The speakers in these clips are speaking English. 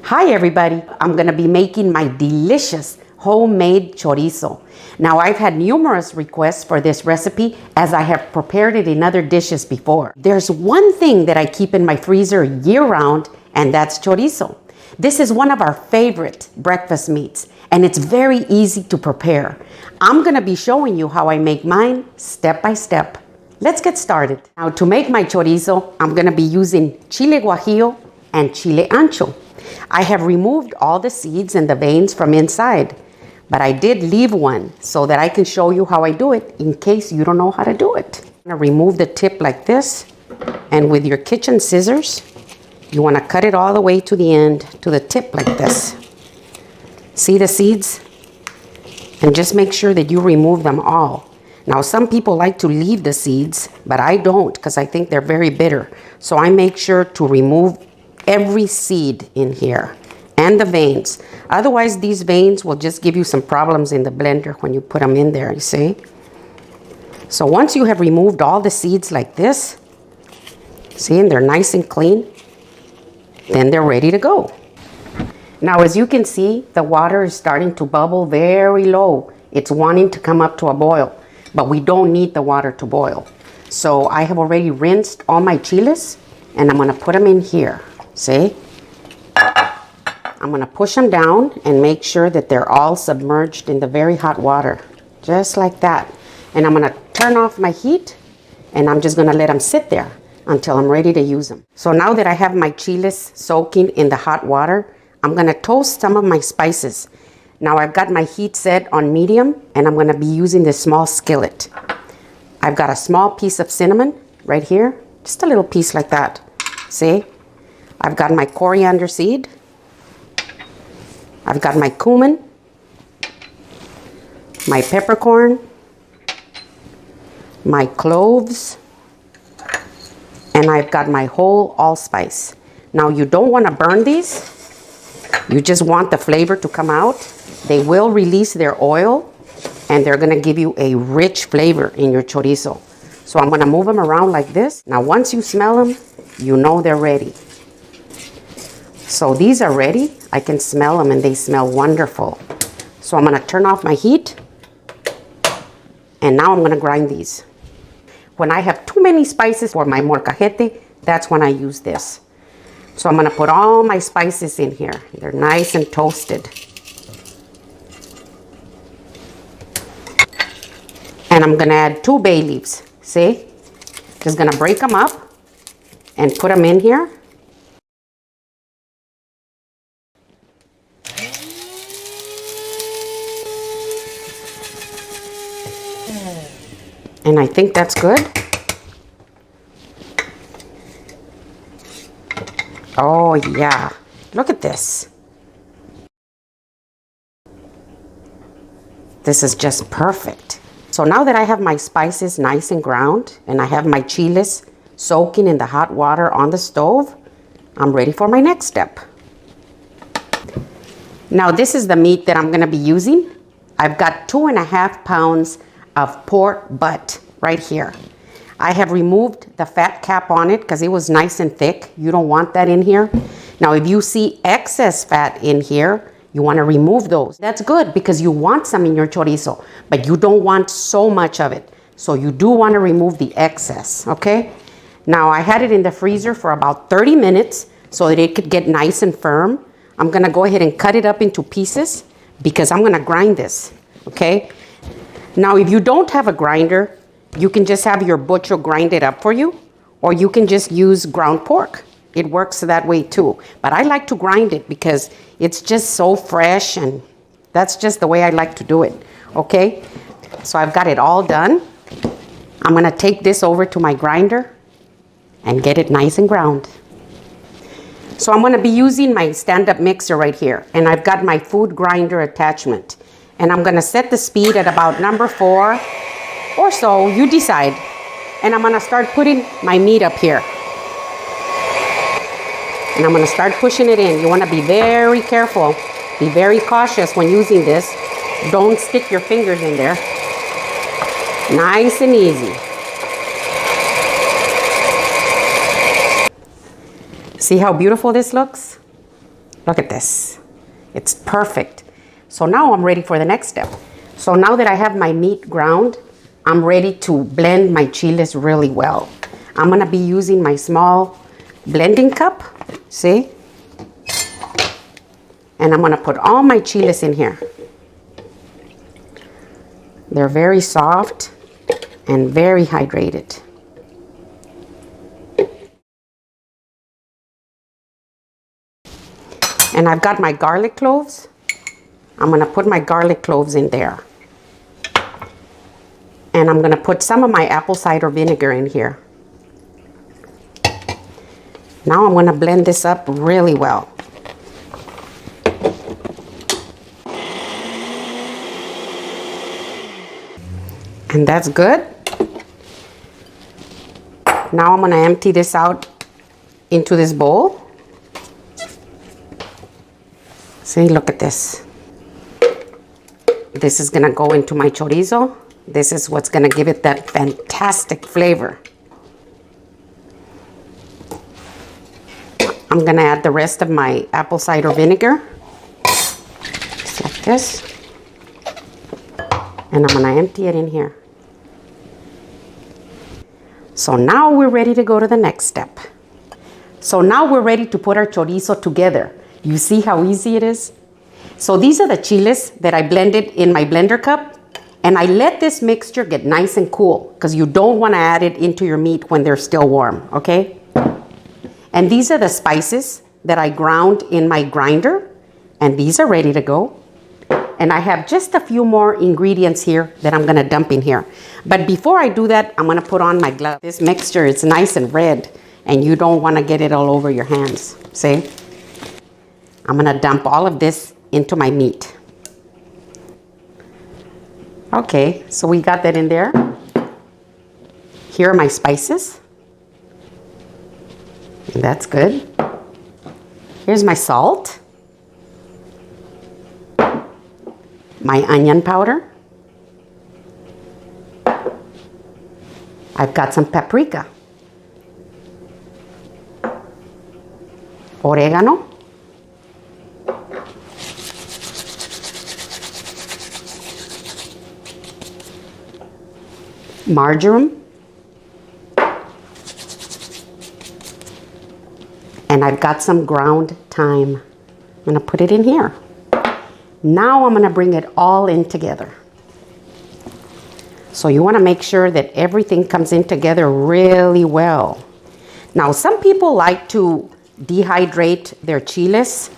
Hi everybody, I'm gonna be making my delicious homemade chorizo. Now I've had numerous requests for this recipe as I have prepared it in other dishes before. There's one thing that I keep in my freezer year round, and that's chorizo. This is one of our favorite breakfast meats and it's very easy to prepare. I'm gonna be showing you how I make mine step by step. Let's get started. Now to make my chorizo, I'm gonna be using chile guajillo and chile ancho. I have removed all the seeds and the veins from inside, but I did leave one so that I can show you how I do it in case you don't know how to do it. I'm gonna remove the tip like this, and with your kitchen scissors, you wanna cut it all the way to the end, to the tip like this. See the seeds? And just make sure that you remove them all. Now some people like to leave the seeds, but I don't because I think they're very bitter. So I make sure to remove every seed in here and the veins. Otherwise these veins will just give you some problems in the blender when you put them in there, you see? So once you have removed all the seeds like this, see, and they're nice and clean, then they're ready to go. Now as you can see, the water is starting to bubble very low. It's wanting to come up to a boil, but we don't need the water to boil. So I have already rinsed all my chiles and I'm gonna put them in here. See? I'm gonna push them down and make sure that they're all submerged in the very hot water, just like that. And I'm gonna turn off my heat and I'm just gonna let them sit there until I'm ready to use them. So now that I have my chiles soaking in the hot water, I'm gonna toast some of my spices. Now I've got my heat set on medium and I'm gonna be using this small skillet. I've got a small piece of cinnamon right here, just a little piece like that, see? I've got my coriander seed. I've got my cumin, my peppercorn, my cloves, and I've got my whole allspice. Now you don't want to burn these. You just want the flavor to come out. They will release their oil and they're going to give you a rich flavor in your chorizo. So I'm going to move them around like this. Now once you smell them, you know they're ready. So these are ready. I can smell them and they smell wonderful. So I'm gonna turn off my heat and now I'm gonna grind these. When I have too many spices for my molcajete, that's when I use this. So I'm gonna put all my spices in here. They're nice and toasted. And I'm gonna add 2 bay leaves, see? Just gonna break them up and put them in here. And I think that's good. Oh yeah, look at this. This is just perfect. So now that I have my spices nice and ground and I have my chiles soaking in the hot water on the stove, I'm ready for my next step. Now this is the meat that I'm gonna be using. I've got 2.5 pounds of pork butt right here. I have removed the fat cap on it because it was nice and thick. You don't want that in here. Now if you see excess fat in here, you want to remove those. That's good because you want some in your chorizo, but you don't want so much of it. So you do want to remove the excess, okay? Now I had it in the freezer for about 30 minutes so that it could get nice and firm. I'm gonna go ahead and cut it up into pieces because I'm gonna grind this, okay? Now, if you don't have a grinder, you can just have your butcher grind it up for you, or you can just use ground pork. It works that way too. But I like to grind it because it's just so fresh and that's just the way I like to do it, okay? So I've got it all done. I'm gonna take this over to my grinder and get it nice and ground. So I'm gonna be using my stand-up mixer right here, and I've got my food grinder attachment. And I'm gonna set the speed at about number 4 or so, you decide. And I'm gonna start putting my meat up here. And I'm gonna start pushing it in. You wanna be very careful, be very cautious when using this. Don't stick your fingers in there. Nice and easy. See how beautiful this looks? Look at this. It's perfect. So now I'm ready for the next step. So now that I have my meat ground, I'm ready to blend my chiles really well. I'm gonna be using my small blending cup, see? And I'm gonna put all my chiles in here. They're very soft and very hydrated. And I've got my garlic cloves. I'm gonna put my garlic cloves in there. And I'm gonna put some of my apple cider vinegar in here. Now I'm gonna blend this up really well. And that's good. Now I'm gonna empty this out into this bowl. See, look at this. This is gonna go into my chorizo. This is what's gonna give it that fantastic flavor. I'm gonna add the rest of my apple cider vinegar, just like this. And I'm gonna empty it in here. So now we're ready to go to the next step. So now we're ready to put our chorizo together. You see how easy it is? So these are the chiles that I blended in my blender cup. And I let this mixture get nice and cool because you don't want to add it into your meat when they're still warm, okay? And these are the spices that I ground in my grinder. And these are ready to go. And I have just a few more ingredients here that I'm gonna dump in here. But before I do that, I'm gonna put on my glove. This mixture is nice and red and you don't wanna get it all over your hands, see? I'm gonna dump all of this into my meat. Okay, so we got that in there. Here are my spices. And that's good. Here's my salt. My onion powder. I've got some paprika. Oregano. Marjoram. And I've got some ground thyme. I'm gonna put it in here. Now I'm gonna bring it all in together. So you wanna make sure that everything comes in together really well. Now some people like to dehydrate their chiles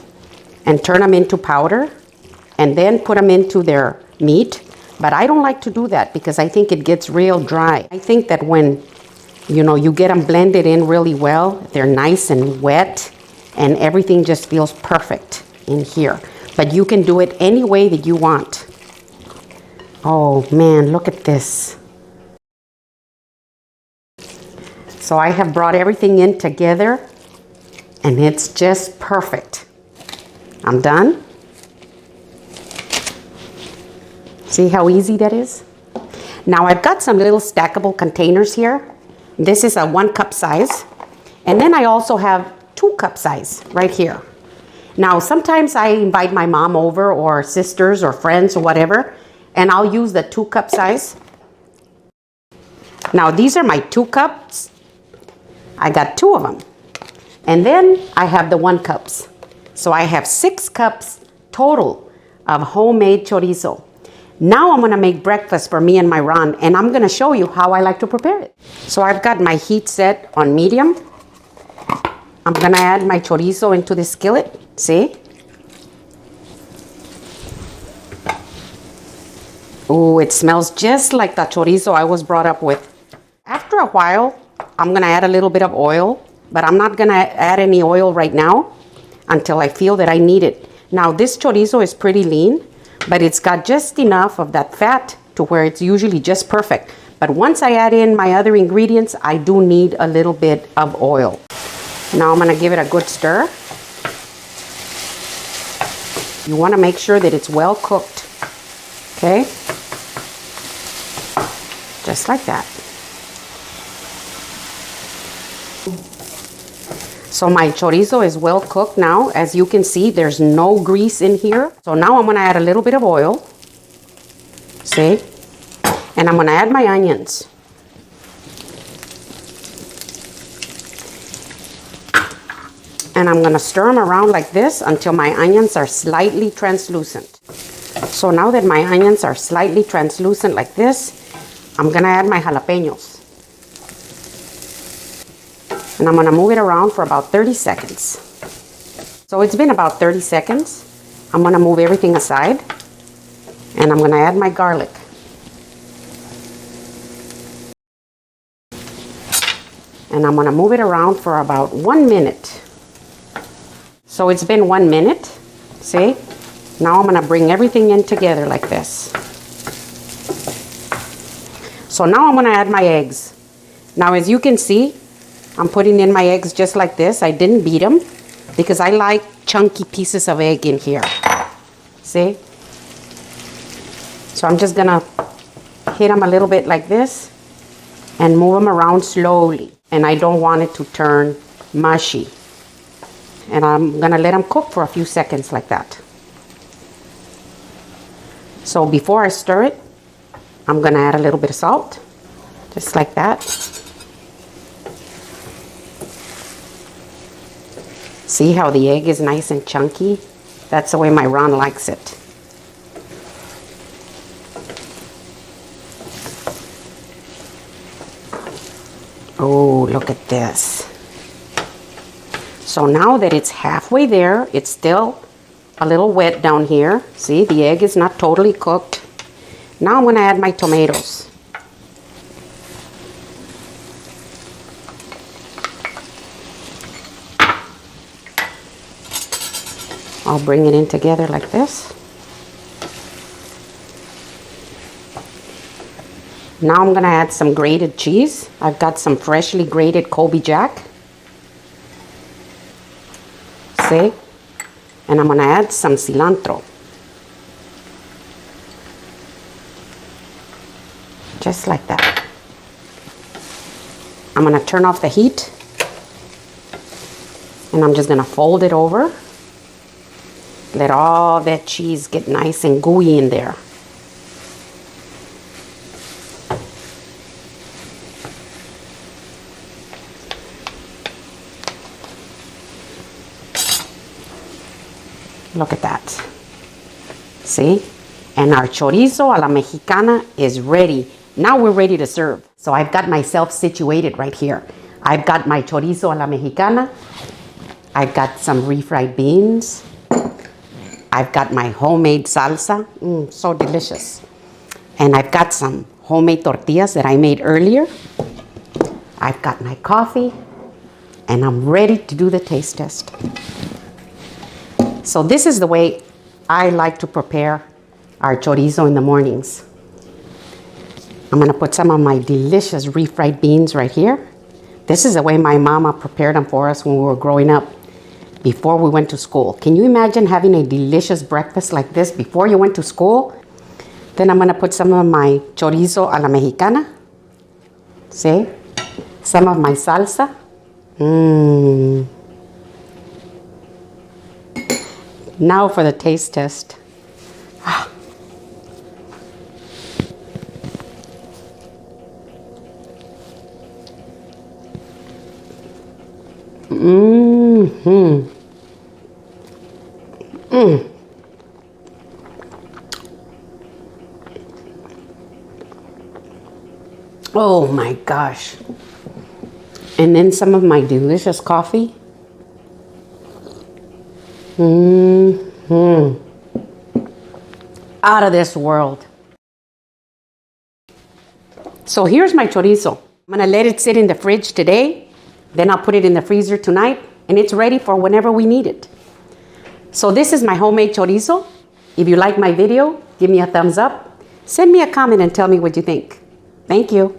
and turn them into powder and then put them into their meat. But I don't like to do that because I think it gets real dry. I think that when you get them blended in really well, they're nice and wet and everything just feels perfect in here. But you can do it any way that you want. Oh man, look at this. So I have brought everything in together and it's just perfect. I'm done. See how easy that is? Now I've got some little stackable containers here. This is a 1 cup size. And then I also have 2 cup size right here. Now sometimes I invite my mom over or sisters or friends or whatever, and I'll use the 2 cup size. Now these are my 2 cups. I got 2 of them. And then I have the 1 cups. So I have 6 cups total of homemade chorizo. Now I'm gonna make breakfast for me and my Ron, and I'm gonna show you how I like to prepare it. So I've got my heat set on medium. I'm gonna add my chorizo into the skillet, see? Oh, it smells just like the chorizo I was brought up with. After a while, I'm gonna add a little bit of oil, but I'm not gonna add any oil right now until I feel that I need it. Now this chorizo is pretty lean, but it's got just enough of that fat to where it's usually just perfect. But once I add in my other ingredients, I do need a little bit of oil. Now I'm gonna give it a good stir. You wanna make sure that it's well cooked, okay? Just like that. So my chorizo is well cooked now. As you can see, there's no grease in here. So now I'm gonna add a little bit of oil. See? And I'm gonna add my onions. And I'm gonna stir them around like this until my onions are slightly translucent. So now that my onions are slightly translucent like this, I'm gonna add my jalapenos. And I'm gonna move it around for about 30 seconds. So it's been about 30 seconds. I'm gonna move everything aside and I'm gonna add my garlic. And I'm gonna move it around for about 1 minute. So it's been 1 minute, see? Now I'm gonna bring everything in together like this. So now I'm gonna add my eggs. Now as you can see, I'm putting in my eggs just like this. I didn't beat them because I like chunky pieces of egg in here. See? So I'm just gonna hit them a little bit like this and move them around slowly. And I don't want it to turn mushy. And I'm gonna let them cook for a few seconds like that. So before I stir it, I'm gonna add a little bit of salt, just like that. See how the egg is nice and chunky? That's the way my Ron likes it. Oh, look at this. So now that it's halfway there, it's still a little wet down here. See, the egg is not totally cooked. Now I'm gonna add my tomatoes. I'll bring it in together like this. Now I'm gonna add some grated cheese. I've got some freshly grated Colby Jack. See? And I'm gonna add some cilantro. Just like that. I'm gonna turn off the heat. And I'm just gonna fold it over. Let all that cheese get nice and gooey in there. Look at that. See? And our chorizo a la mexicana is ready. Now we're ready to serve. So I've got myself situated right here. I've got my chorizo a la mexicana. I've got some refried beans. I've got my homemade salsa, so delicious. And I've got some homemade tortillas that I made earlier. I've got my coffee, and I'm ready to do the taste test. So this is the way I like to prepare our chorizo in the mornings. I'm gonna put some of my delicious refried beans right here. This is the way my mama prepared them for us when we were growing up, before we went to school. Can you imagine having a delicious breakfast like this before you went to school? Then I'm gonna put some of my chorizo a la mexicana. See? Some of my salsa. Now for the taste test. Oh my gosh. And then some of my delicious coffee. Out of this world. So here's my chorizo. I'm gonna let it sit in the fridge today. Then I'll put it in the freezer tonight, and it's ready for whenever we need it. So this is my homemade chorizo. If you like my video, give me a thumbs up. Send me a comment and tell me what you think. Thank you.